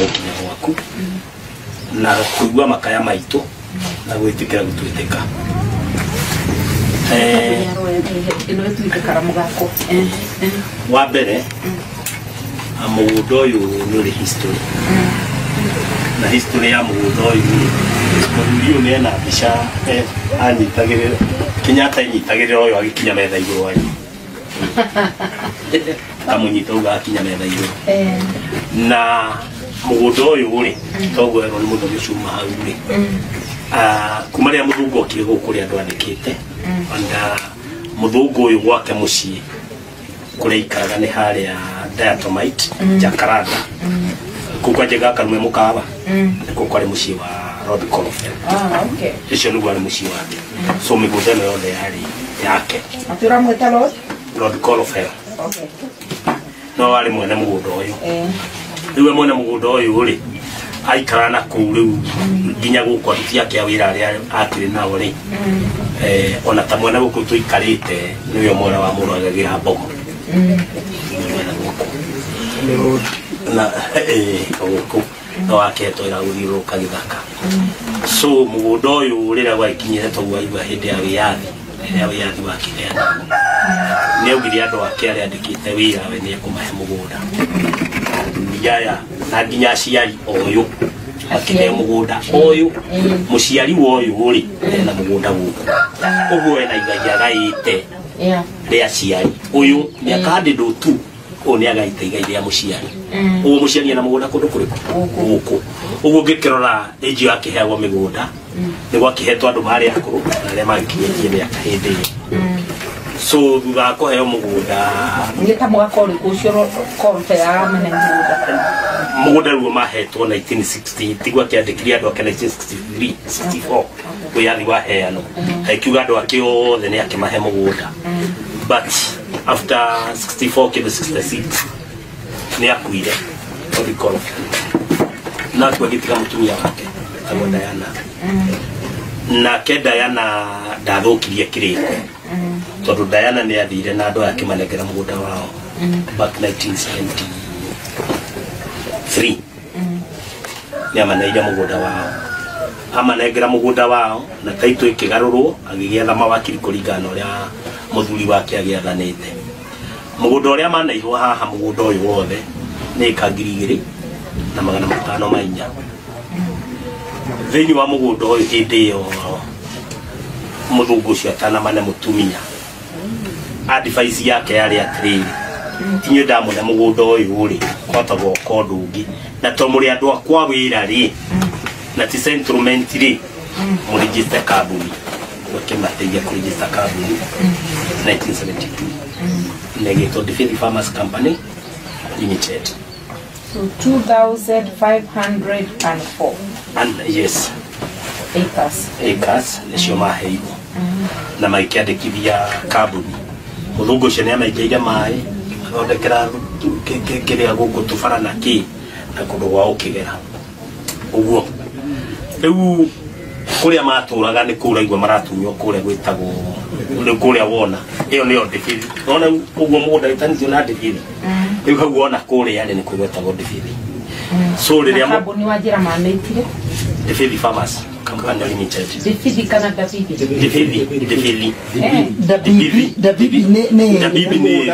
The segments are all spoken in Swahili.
gukinya gwaku na kuigua makaya maitu na gwitikira gutwiteka ino twiteka ramugako wa mbere amugunda uyu ni history na history ya mugunda uyu muthuri uyu ena mbica anyitagirira Kenyatta anyitagirira uyu agikinya metha iguru wanyu kamunyita uga akinya metha iguru na mugunda uyu uri togo ero ni muthuri cuma hau ri kuma ria muthungu okire guku ria andu andikite anda muthungu uyu gwake mucii kuria ikaraga ni haria Diatomite Jakaranda kuko jega kanwe mukaba niko kwari mucii wa Road Colofel okay icio ni gwari mucii wake so migunda no yothe yari yake atura mweta Road Colofel okay no ari mwene mugunda uyu riwe mwene mugunda uyu uri aikara na kuu riu nginya guku aruti yake a wira aria akiri nao ri ona ta mwene guku tuikarite niwe mwena wa muragagira mbogo na guku no aketo ira uthiuruka githaka so mugunda uyu rira gwakinyire togwa igwa hindi ya wiyathi wa Kenyatta ni augire andu ake aria andikite wira we ni kumahe mugunda yaya na nginya aciari uyu akihe mugunda uyu muciari uyu uri na mugunda guku uguo ena igai agaite ria ciari uyu ni akandi ndu tu o ni agaite igai ria muciari uguo muciari ena mugunda kundu kuriku guku uguo ngikirora age yake heagwo migunda ni gwakihetwo andu mari akuru na aria mangikinyie miaka hindi so thutha kuheo mugunda ngita mwakori ucio konfera mene mugunda ruo mahetwo 1960 tigwa kiandikiria andu ake 1963 64 wiyathi wa heano akiuga andu ake othe ni akimahe mugunda but after 64 kibe 66 ni akuire odikoro na kwagitika mutumia wake kama Diana na ke Diana ndathukirie kiriko tondu Diana ni athire na andu ake manengera mugunda wao back 1973 ni amaneire mugunda wao amanengera mugunda wao na taito ikigarurwo agigietha mawakiri kuringana uria muthuri wake agiathanite mugunda uria maneirwo haha mugunda uyu wothe ni kangiri na 504 thini wa mugunda uyu hindi yo muthungu ucio atanamane mutumia advice yake yari atiriri tinyo ndamune mugunda uyu uri kwata goko ndungi na to muri andu akwa wira ri na ti settlement ri mu register kabuni wakimategia ku register kabuni 1972 negeto Defeat Farmers Company Limited so 2504 and yes acres nisio maheibo na maikiandikithia kabuni muthungu ucio ni amaingiire mai athondekera kiria guku tubara na ki na kundu gwa ukigera uguo riu kuria maturaga ni kuraigwa maratunyo kuria gwitagwo ni kuria wona iyo ni Defeat nona uguo mugunda itanizio na Defeat riu hau wona kuria ni kwigwetagwo Defeat so riria kabuni wa jira manetire Defeat Farmers Company Limited Defeat kana Defeat Dabibi ni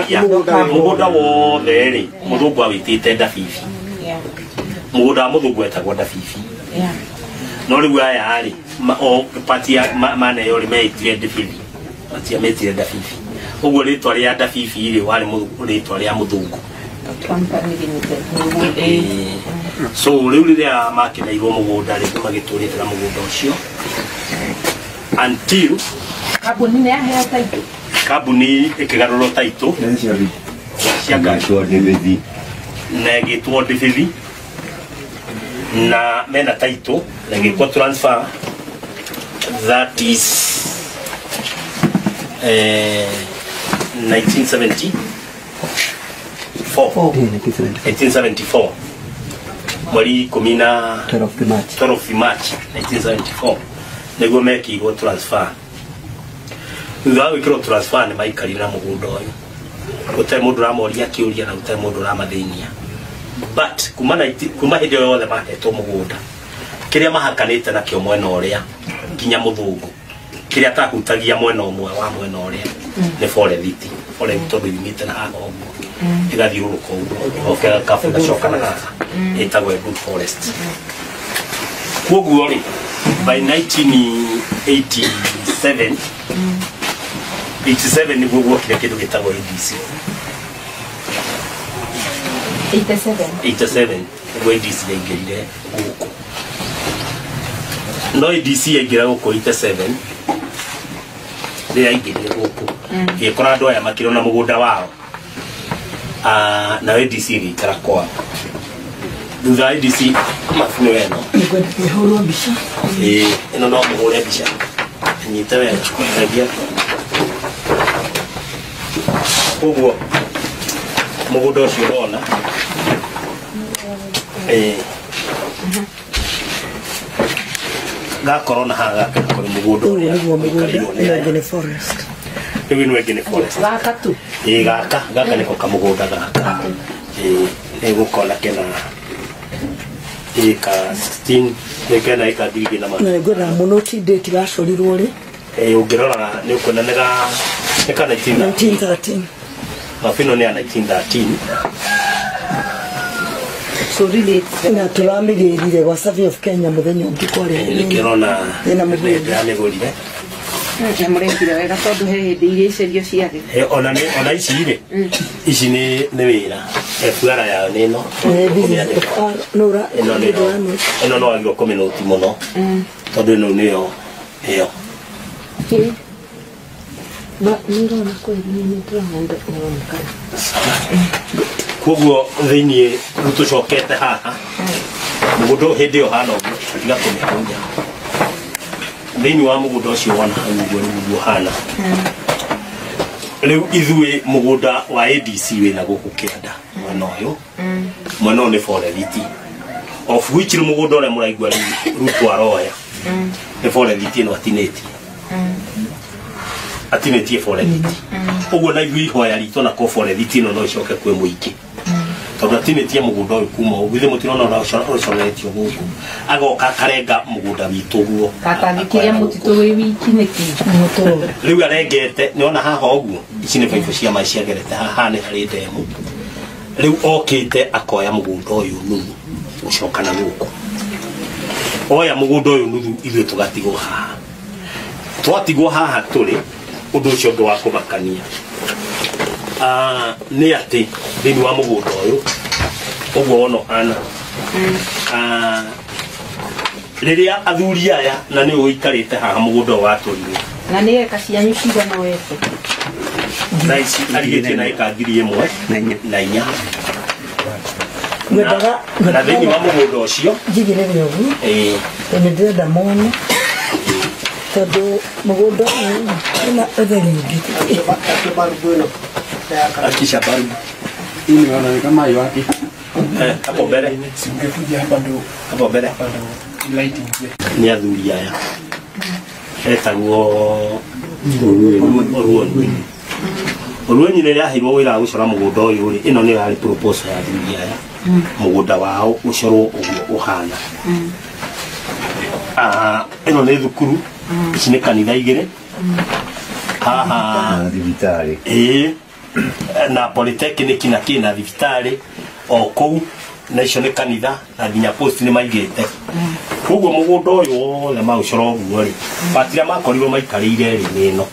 ya mugunda wothe ri muthungu awitite Dabibi mugunda muthungu etagwo Dabibi no riu aya ri o party mane yori meitire Dabibi matia meitire Dabibi uguo ritwa ria Dabibi ri wari ritwa ria muthungu company limited so riu riria makineirwo mugunda ri magituritira mugunda ucio until kabuni ne ahea title kabuni ikigarurwo title ciagashwo Defeat na gitwo Defeat na mena title na gitwo transfer that is 1974 mweri 12 March 1974 niguo mekirwo transfer thutha wa gwikirwo transfer ni maikarire na mugunda uyu gute mundu ramoria kiuria na gute mundu ramathinia but kuma hĩndĩ ĩyo yothe mahetwo mũgũnda kĩrĩa mahakanĩte nakĩo mwena ũrĩa nginya mũthũngũ kĩrĩa atahutagia mwena ũmwe wa mwena ũrĩa nĩ forest tondũ yumĩte na haha ũguo ĩgathiũrũrũka ũguo ĩgokĩra kabu ĩgacoka na gaka ĩtagwo Good Forest. Koguo rĩ by 1987 nĩguo guokire kĩndũ gĩtagwo ADC 87 nĩguo ADC yaingĩrire gũkũ no ADC yaingĩra gũkũ 87 rĩrĩa yaingĩrire gũkũ ĩgĩkora andũ aya makĩrĩ na mũgũnda wao na ADC ĩgĩikara kwao thutha wa ADC mabuno ĩno nĩhũrwo mbica ĩno no mũhũre mbica nyite wega ngia koguo mũgũnda ũcio ũrona gakorwo na haha gaka kũrĩ mũgũnda ũrĩa nĩ forest rĩu ĩno ĩngĩ nĩ forest gaka tu gaka nĩko kamũgũnda gaka nĩgũkona kena ĩka 16 nĩkena ĩka 2 na ngwĩra mũno ti date gacorirwo rĩ ũngĩrora nĩ ũkuona nĩ ka 1913 mabino nĩ ya 1913 so really na tũramĩgĩrire gwa Survey of Kenya mũthenya ũngĩ kwarĩ nĩkĩrona nĩ mũgũrire mũrekire wega tondũ he hĩndĩ iria icerio ciarĩ ona ici rĩ ici nĩ wĩra FR yao nĩ ĩno ĩno no agirwo kũmĩnũti mũno tondũ ĩno nĩyo ĩyo koguo thĩiniĩ rĩu tũcokete haha mũgũnda hĩndĩ ĩyo hana ũguo tiga kũmĩhũnja thĩinĩ wa mũgũnda ũcio wona hau ũguo nĩguo hana rĩu ithuĩ mũgũnda wa ADC wĩna gũkũ kĩanda mwena ũyũ mwena ũyũ nĩ forest of which rĩ mũgũnda ũrĩa mũraigua Ruto aroya nĩ forest ĩno atinĩtie forest ũguo na ithuĩ ihoya ritũ na ko forest ĩno no icoke kwĩ mũingĩ tondũ atinĩtie mũgũnda ũyũ kuma ũguo ithuĩ mũtirona ũcoretio gũkũ agoka akarenga mũgũnda witũ guo atangĩkĩria mũtitũ wĩ wiki nĩkĩ rĩu arengete nĩona haha ũguo ici nĩ baibũ cia maĩ ciagerete haha nĩ harĩ ndemu rĩu okĩte akoya mũgũnda ũyũ nuthu gũcoka na gũkũ oya mũgũnda ũyũ nuthu ithuĩ tũgatigwo haha twatigwo haha tũrĩ ũndũ ũcio ũngĩ wa kũmakania nĩ atĩ thĩinĩ wa mũgũnda ũyũ ũguo wona ũhana rĩrĩa athuri aya na nĩ ũikarĩte haha mũgũnda ũyũ watũrirwo na nĩ eka cianyu cigana wete na ici arigĩtie na eka 1,004 na thĩinĩ wa mũgũnda ũcio njigĩrĩre ũguo nĩ ndĩrenda mone tondũ mũgũnda ũyũ ũtheri ũngĩ akisha baru ini wanaonekana maji wapi hapo mbele singekuja hapa ndo hapo mbele lighting ni athuri aya etagwo Ruoni rĩrĩa ahirwo wĩra wa gũcora mũgũnda ũyũ rĩ ĩno nĩ yarĩ proposal ya athuri aya mũgũnda wao ũcorwo ũguo ũhana ĩno nĩ thukuru ici nĩ kanitha igĩrĩ haha thibitarĩ na polytechnic na kina thibitarĩ o kũu na icio nĩ kanitha na nginya post nĩ maigĩte koguo mũgũnda ũyũ wothe maũcora ũguo rĩ patira makorirwo maikarĩire rĩ ĩno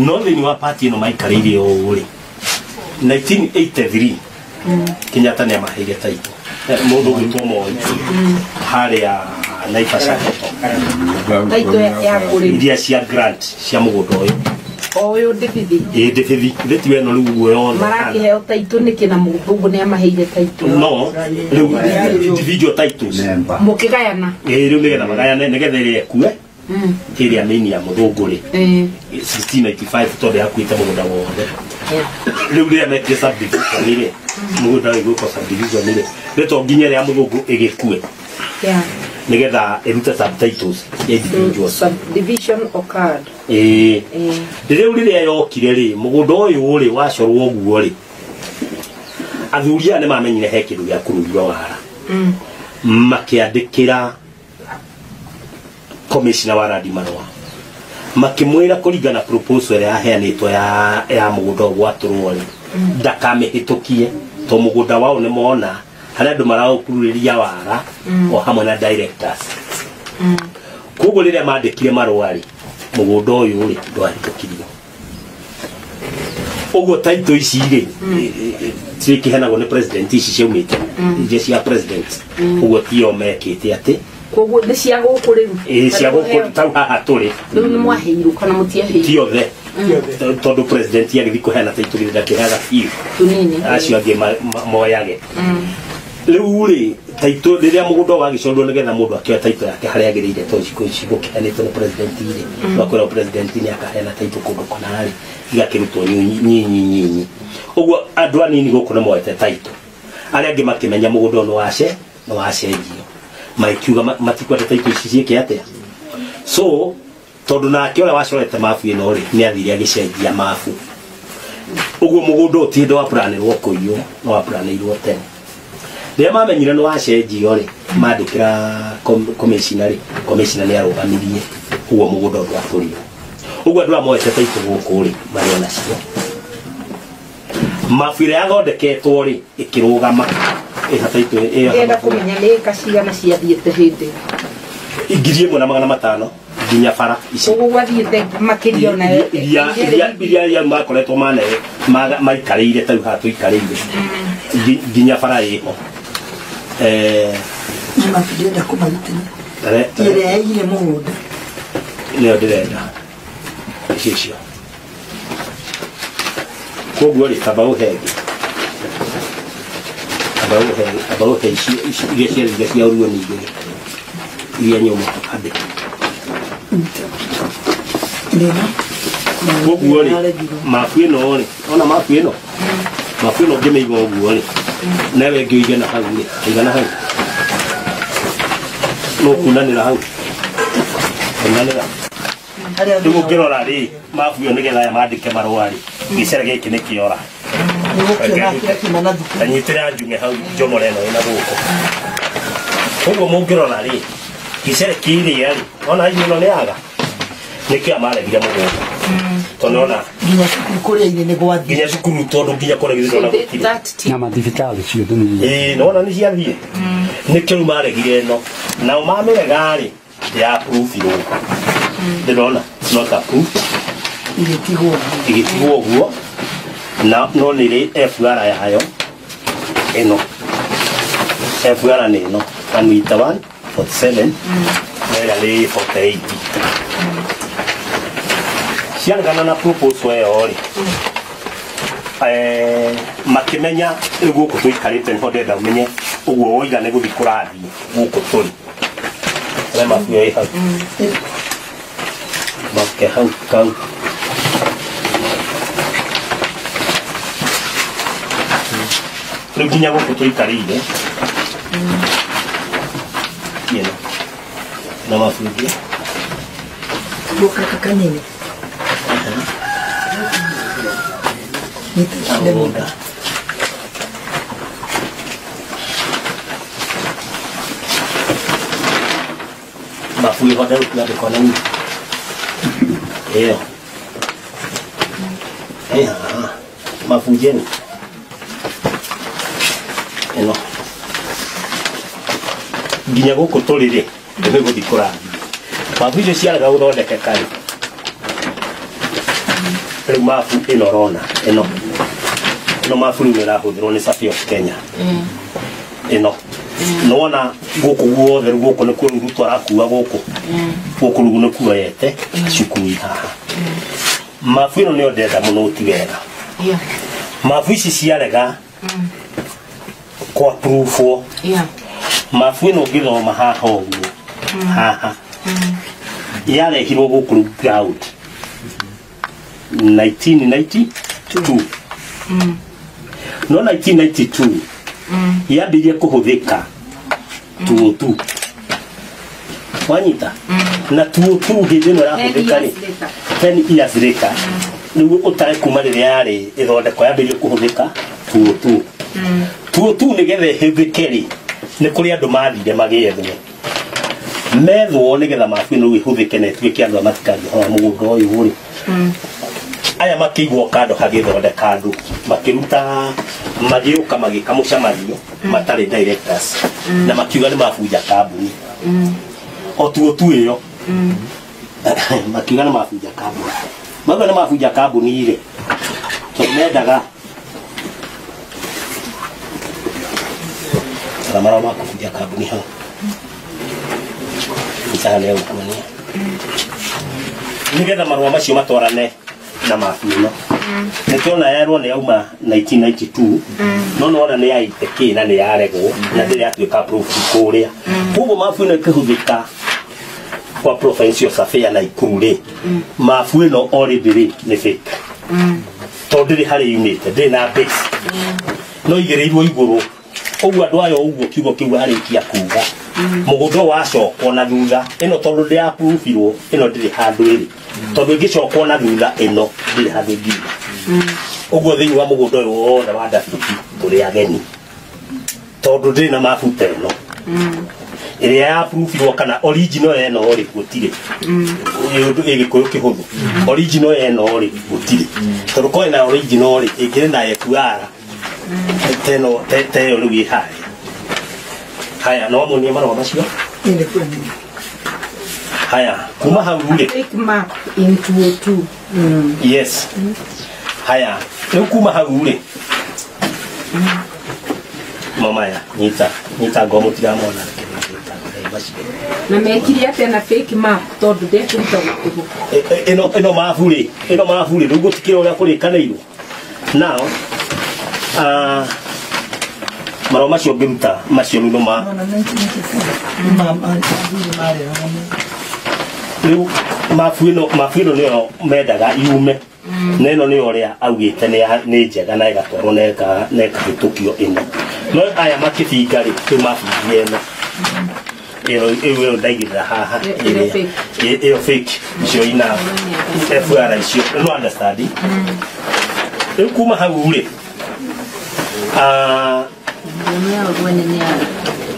no thĩinĩ wa party ĩno maikarĩire ũũ rĩ 1983 Kenyatta nĩ amaheire taito mũndũ gwĩtwo Moi harĩa Naivasha taito ya kũrĩ iria cia grant cia mũgũnda ũyũ ũyũ ndibithi ndibithi weno rĩu guo yothe marakĩheo taito nĩkĩ na mũndũ nĩ amaheire taito no rĩu individual titles mũkĩgayana rĩu nĩgetha magayane nĩgetha ĩrĩa ekue ĩrĩa mĩini ya mũthũngũ rĩ 1695 tondũ yakuĩte mũgũnda wothe rĩu rĩrĩa mekire subdivision rĩ mũgũnda ũyũ gwĩkwo subdivision rĩ rĩto nginya rĩa mũthũngũ ĩgĩkue nĩgetha ĩrute subtitles individual subdivision occurred rĩu rĩrĩa yokire rĩ mũgũnda ũyũ rĩ wacorwo ũguo rĩ athuria ne mamenyire he kindu gya kururwa wara makiandikira commissioner wa radi marwa makimwira kuringana proposal ya heanitwo ya mugunda gwaturwo ri ndakamihitukie to mugunda wao ne mona haria andu maraukuriria wara o hamwe na directors kugo riria mandikire marwa ri mugunda uyu ri ndwahitukirio ugo taito ici ri cikihenagwo ni president ici ciaumite ije cia president ugo tio mekite ati koguo ni cia guku riu cia guku tau haha turi riu ni mwaheirwo kana mutiaheirwo tiothe tondu president yagithi kuheana taito rinda kihaga fiu tunini acio angi moyage riu ri taito riria mugunda wagicondwo nigetha mundu akioya taito yake haria agirire to ici gukianitwo ni president ri bakwira president ni akaheana taito kundu konari igakirutwo nyinyi uguo andu anini guku ni moete taito aria angi makimenya mugunda no wacenjio maikiuga matikwate taito ici cieke atia so tondu nake ora wacorete mafu ino ri ni athire agicenjia mafu uguo mugunda utindo wa planirwo kuiyo no wa planirwo tene ria mamenyire no wacenjio ri mandikira commissioner ni arugamirie uguo mugunda ndwaturio uguo andu amoete taito guku ri mari ona cio mafu ria athondeketwo ri ikirugama ihataito enda kumenya ni kacigana ciathiete hindi ingiri 1,500 nginya bara ici uguo gwathiete makirio na iria makoretwo mane maikarĩire tau ha tuikarĩire nginya bara iho matirenda kumarutĩra ĩrĩa yaigire mũgũnda nĩyo ndĩrenda icio koguo rĩ kaba ũhengi about ici iria cia uruo ningĩ iria nyũmũ andĩ koguo rĩ mafu ĩno rĩ ona mafu ĩno ngĩmĩiga ũguo rĩ nawe ngĩũige na hau rĩ igana hau no kunanĩra hau kunanĩra rĩu ngĩrora rĩ mafu ĩyo nĩgetha aya mandĩke marũa rĩ gĩcere gĩkĩ nĩ kĩora anyitĩra njung'e hau njomore ĩno ĩna gũkũ koguo mũngĩrora rĩ gĩcere kĩrĩa rĩ ona ino nĩ yaga nĩkĩo maregire mũgũnda tondu ona nginya cukuru kũrĩa-inĩ nĩ gwathie nginya cukuru tondu nginya kũregithĩrwo na gũtirĩ na mathibitarĩ ciothe nĩ nona nĩ ciathiĩ nĩkĩo rĩu maregire ĩno nao mamĩrega rĩ ndĩaprũbirwo ndĩrona not approved igĩtigwo ũguo no nĩ rĩ FR yayo ĩno FR nĩ ĩno kamĩita 147 nera nĩ 48 ciaragana na proposal ĩyo rĩ makĩmenya gũkũ tũikarĩte nĩho ndenda ũmenye ũguo woiga nĩ gũthiĩ kũrathiĩ gũkũ tũrĩ arĩa mabuo ĩ hau make hau kau rĩu nginya gũkũ tũikarĩire ĩno na mabuo gũkaka kanini mũgũnda mabuo hothe ũtiandĩkwo na nyinyi ĩyo mabunjeni ĩno nginya gũkũ tũrĩ rĩ nĩ gũthiĩ kũrathiĩ mabu icio ciarega gũthondekeka rĩ rĩu mabu ĩno rona ĩno mabu rĩu ĩrahũthĩrwo nĩ Safi of Kenya ĩno nona gũkũ guothe rĩu gũkũ nĩkuo rĩu Ruto arakua gũkũ rĩu nĩkuo yete cukuru haha mabu ĩno nĩyo ndenda mũno ti wega mabu ici ciarega kũ-approve-wo mabu ĩno ũngĩthoma haha ũguo haha yarehirwo gũkũ rĩu ground 1992 no 1992 yambirie kũhũthĩka 202 wanyita na 202 hĩndĩ ĩno ĩrahũthĩka rĩ 10 years later rĩu ũtare kuma rĩrĩa yarĩ ĩthondekwo yambirie kũhũthĩka 202 tu nigethe hithikeri ni kuri andu mathire magethwe methwo nigetha mabu no ihuthike na tuike andu matikari ho mugunda uyu ri aya makigwo kando hagithondeka andu makiruta magiuka magikamucamario matari directors na makiuga ni mabuja kambuni o tu iyo makiuga ni mabuja kambuni maga ni mabuja kambuni ire tumendaga ramara makuja kambuni ha isana leo kumania nigetha marua macio matwarane na mafuno nikiona yarwo ni auma 1992 no ona ni aiteke na ni yarego na ndiri atuika proof kuria kugo mafuno ikihuthika kwa provincial affair na ikure mafuno already ni fake tondiri hari unit ndiri na base no igereirwo iguru ogwa ndwayo ogwo kiugo kiu hari kia kuga mugundo wacokwo na thutha ino tondu ndi approofirwo ino ndiri handu iri tondu ngicokwo na thutha ino ndiri handu nginya ogwo thiini wa mugundo uyu wothe wa ndafiti turi ageni tondu ndiri na mafuta ino iria ya approofirwo kana original eno ri gutire igikuyu kihuthu original eno ri gutire tondu ko ina original ri igire na FR teno tete uri wihaya haya no munie marwa macio ile kwani haya kuma haure Take map into 2. yes haya no kuma haure mama ya nita gomo tiramona Na mekiri atia na fake map tondu ndekuruta gukuhu eno mafure rugo tikiro ya kuri kanairo now maroma macio ngiruta macio no ma mama ndiri mare riu mafuino nio mendaga yume neno ni oria augite ni njega na igatwarwo neka hitukio ino no aya makibinga ri tu mabingi eno ewe ndaigirira haha iyo fake cio ina FR icio no understand riu kuma hau ri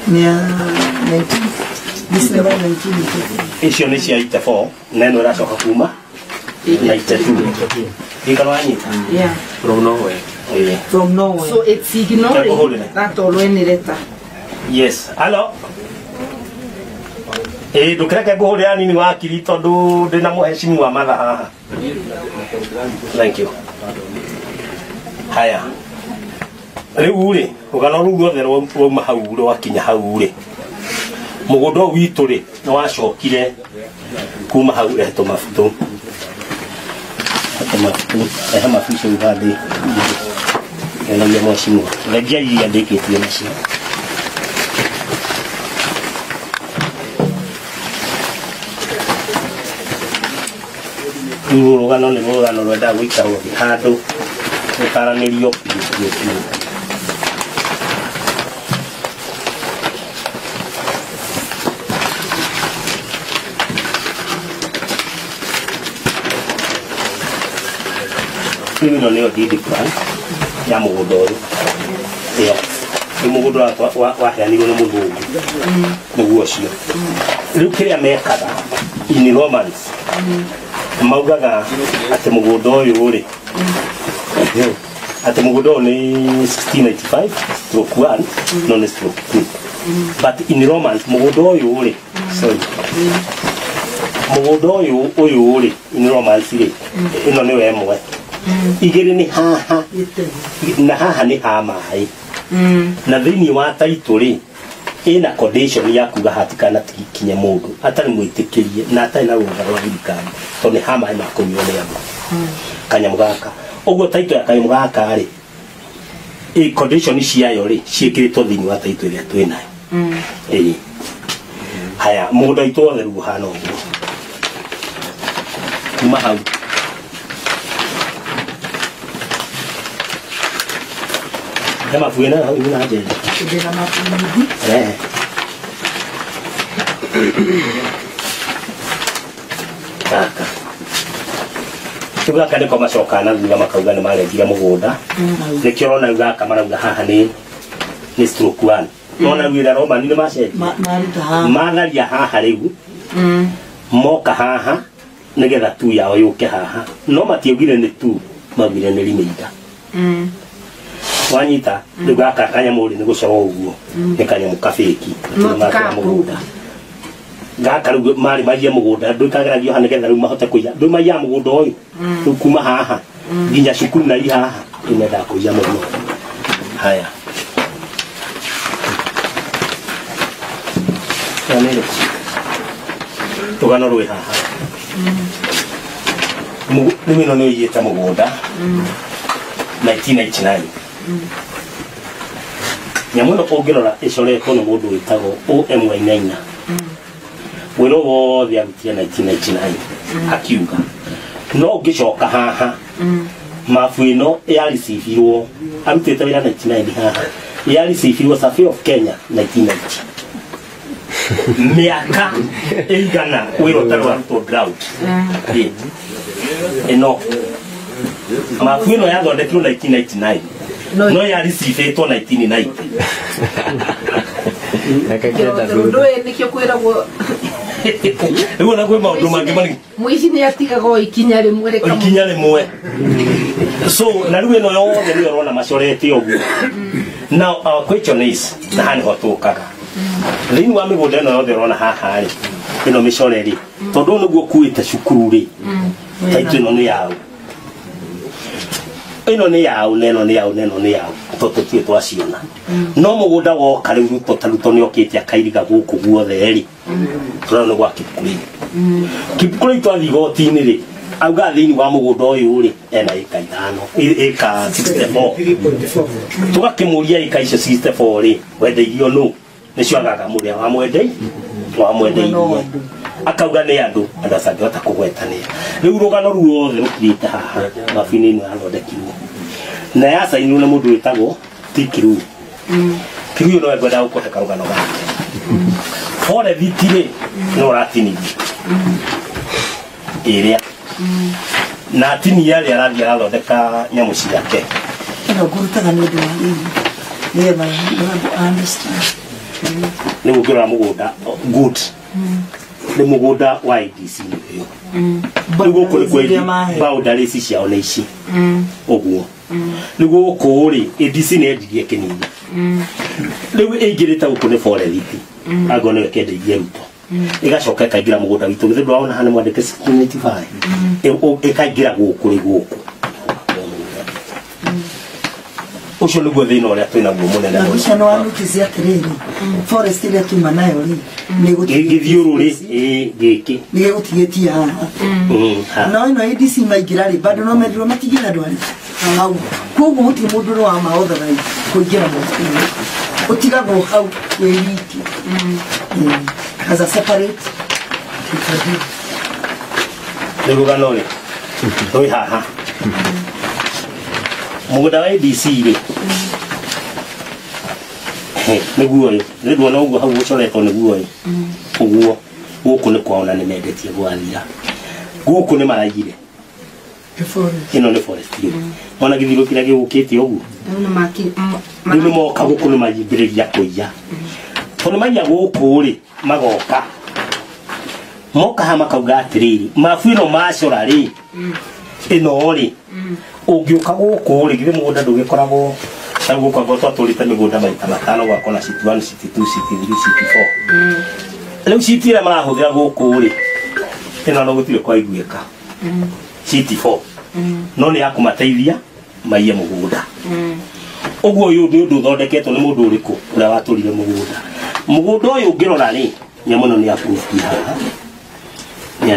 nia 19 December 19 icio ni cia 84 neno iracoka kuma 92 ikarwanyita yeah from nowhere from nowhere so it's ignoring that already letter yes hello ndukireke nguhurira nini wa kiri tondu ndina muheshimu wa matha haha thank you haya riu ri ugano ru ruothe rwa hau ru wakinya hau ri mugundo witu ri no wacokire kuma hau reto mafuto mafuto ngadi ena ya mwashimu legia ya ndeketie nacio rugano ni rugano rwenda gwikarwo handu utaranirio ino nio didi plan ya mugundo uyu iyo ni mugundo waheanirwo ni muthungu niguo cio riu kiria mekaga in romance maugaga ati mugundo uyu ri ati mugundo ni 1695 stroke 1 non stroke 2 but in romance mugundo uyu ri sorry mugundo uyu ri in romance ri ino ni wemwe igiri ni haha na haha ni hamai na thini wa taito ri ina condition ya kuga hatikana tikinye mundu atari mwitikirie na atari na rugha rwa thirikari to ni hamai makunywa ni amo kanyamugaka ogwo taito ya kanyamugaka ri condition ciayo ri ciikiritwo thini wa taito ria twinayo haya mundu aitwo theru hana ogwo kuma hau kama fuena hau ina aje ndira mafundi kaka tuga kane kwa macoka na thutha makauga ni marengira mugunda nikio rona gaka marauga haha ni stroke 1 nona wira Roma ni maceji matharia haha riu moka haha nigetha tu yao yuke haha no matiugire ni tu mabire ni limida wanyita gaka kanya muri ni gucoro uguo ni kanya mukafeki tumakira mugunda gaka riu mari magie mugunda ndukagiragio hane getha riu mahote kuya ndu maiya mugunda uyu kuma haha nginya cukuru na haha inenda kuya muno haya Amero. Tugano rwe haha. Mimi no yeta mugunda. 1999. Nyamuno ogirora icore kono mundu witago OM9. Wero wothe arutia 1999 akiuga. No ngicoka haha. Mafu ino yarisifirwo arutete wira 99 haha. Yarisifirwo Safi of Kenya 1990. Miaka igana wiro tarwa to drought eno mafuino ya ndo ndekiro 1999 no ya receive to 1990 nakakenda ndo nikyo kwira go ego na kwema ndo mangimani muici ni atigago ikinya rimwe reka ikinya rimwe so na ruwe no yothe ni rona macorete ogu now our question is na hani hotukaga Rĩu wa mĩgũnda ĩno yothe rona haha rĩ ĩno mĩcore rĩ tondũ nĩguo kuĩte cukuru rĩ taitũ ĩno nĩ yao ĩno nĩ yao neno nĩ yao neno nĩ yao tondũ tie twaciona no mũgũnda woka rĩu Ruto nĩ okĩte akairiga gũkũ guothe rĩ tũrona gwa Kipkũrĩ twathi igoti-inĩ rĩ auga thĩinĩ wa mũgũnda ũyũ rĩ ena ĩka 5 ĩka 64 tũgakĩmũria ĩka icio 64 rĩ wendeirio nũ nicio agaga muria wa mwendei akauga ni andu andasangota kugwetania riu rugano ruothe rukirite haha mabini ino yathondekirwo na yasainirwo na mundu witagwo Tikiru kiru no egwenda gukoheka rugano gake fore vitire no ratini iria na tini yale arathi arathondeka nyamu ciake ino ngurutaga ni ndu wa ni ema no understand ni gukira mugunda good ni mugunda wa IDC niyo ni gukuri kweli boundary ciao na ici oguo ni gukuri IDC ni endirie kinini riu ingirita gukune forest agone kende yeruto igacoka ikagira mugunda witu githu waona hane mwandike 65 ikagira gukuri guku ucio niguo thina uria twina guo munene na ucio no anutizia atiriri forest ile tuma nayo ri ni githiuru ri giki ni gutigetia haha no ino IDC maigira ri bado no medro matigira ndwari hau koguo muti mundu no wa maothe rai kuingira mutu utigago hau wiki as a separate rugano ri toi haha mugunda wa IDC ri niguo niguo no guo hau ucoretwo niguo uguo guku ni kwaona ni mendetie gwathira guku ni maragire ino ni forest ona githiro kira gigukite uguo ni moka guku ni majibiriria kuiya tono maiya guku ri magoka moka ha makauga atiriri mafuino macora ri ino ri ugiuka guku ri githe mugunda ndugikoragwo sabu kwa gotwa tulite migunda maita matano gwakona city 1 city 2 city 3 city 4 leo city ira marahuthira guku ri ino no gutire kwa iguika city 4 no ni yakumateithia maiye mugunda uguo uyu ni undu thondeketwo ni mundu uriku uria waturire mugunda uyu ngirora ri nyamuno ni approved haha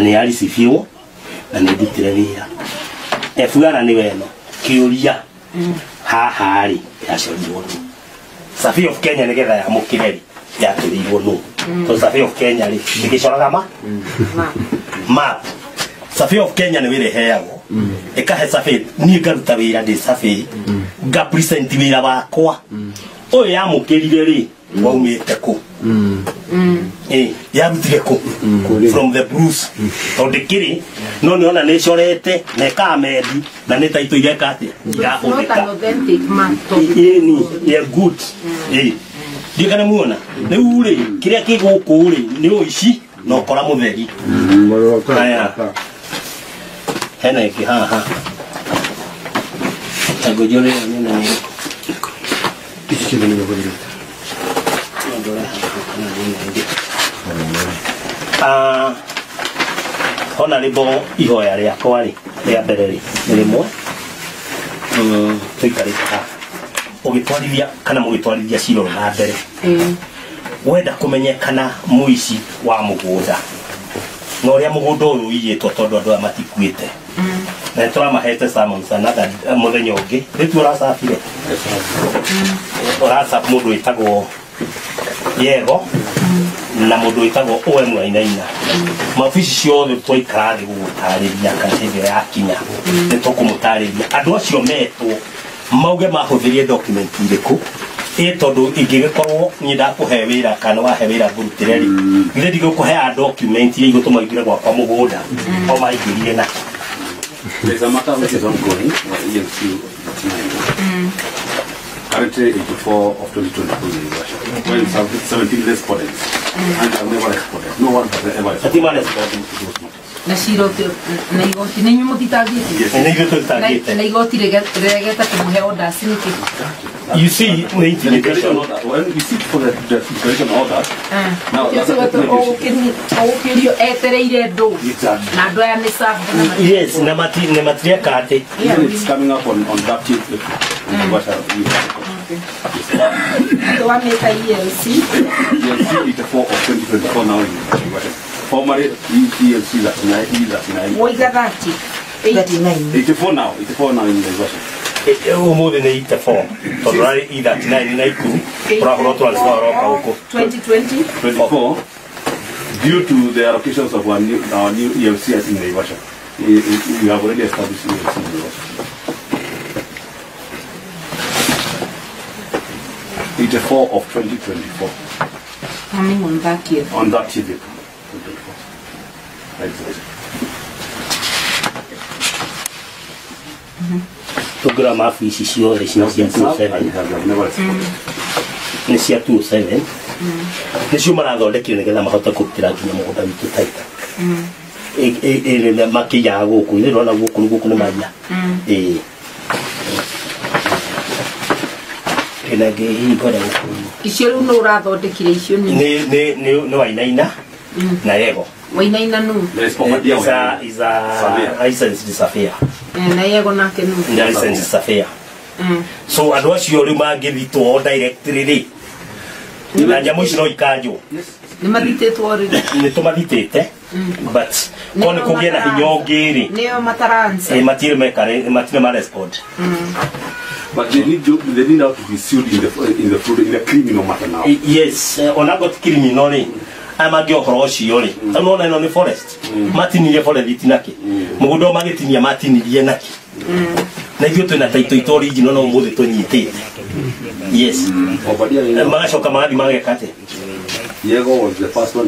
ni yari sifio na ni ditire wira efuana ni weno kiuria haha ri yacorirwo Safi of Kenya ni getha ya mukireri yaturirwo no to Safi of Kenya ri ndigicoraga map Safi of Kenya ni wire heago ikahe Safi ni ngaruta wira ndi Safi ga present wira wakwa oyo ya mukirire ri waumite ku ya rutire ko from the bruise ondikiri no ni ona ni corete ne kamedi na ni taito ile kati ya odeka authentic man ni ya good ndi kana muona ni ure kiria kiguku ure ni oici no kora mutheri aya hena iki haha tagojole ni na ni kichi ni ngobiri hona ribo ihoya riakwa ri ria mbere ri rimwe tuikarika ugitwarithia kana mugitwarithia ciro na mbere wenda kumenyekana muici wa mugunda no ria mugunda uyu iyitwo tondu andu matikuite na turamahete summons another muthenya ungi ritu uracabire uracaba mundu witagwo yego na mundu witagwo owe mwainaina maofici ciothe twaikara thi gugutariria kanithio yakinya ni tukumutariria andu acio metwo mauge mahuthirie document iriku tondu ingigikorwo ni ndakuhe wira kana wahe wira ngurutire ri ngire ndigikuhe document iria igutuma igire gwakwa mugunda o maigirie na there's a matter which is ongoing currently 84 of 2022 in Russia when 17 respondents and have never responded. No one has ever responded to those matters. Na ciro na igoti na nyumo ditagite na igoti ditagite na igoti regeta kumuhe order siniki you see the intimidation when we seek for the declaration order now that's what okiri etereire ndo na ndo ya misa yes na matria kate it's coming up on that tip what so I make a ELC 84 of 2024 now in Russia. Formerly ELC that's 9. What is that? 84 now in Russia. More than 84. So right either 99 24 due to the allocations of our new ELC in Russia. We have already established ELC in Russia. 84 of 2024. Coming on that year. On that year. Exactly. Program afisi ciothe cia 27 ni cia 27 nicio marathondekire nigetha mahota kurutira nginya mugunda witu taita ĩrĩ makiyaga gũkũ nĩ rona gũkũ nĩ manya nage hingora icio rĩu nĩ ũrathondekire icio nĩ wainaina na yego wainaina nu is a licensed surveyor na yego nake nu licensed surveyor so andu acio rĩu mangĩthitwo directly na nyamũ ici no ikanjwo nĩ mathitĩtwo rĩ nĩ tũmathitĩte but kone kũgĩa na hinya ũngĩ rĩ nĩo mataransa matirĩ matirĩ ma respond. But they need now to be sued in the criminal matter now. Yes, on a got criminal. I'm a girl for Shiori. I'm not on the forest. Martin Yefore Vitinaki. Modo Magetinia Martin Yanaki. Naguto na Taito original no more than 28. Yes. Magasho Kamadi Magakate. Diego was the first one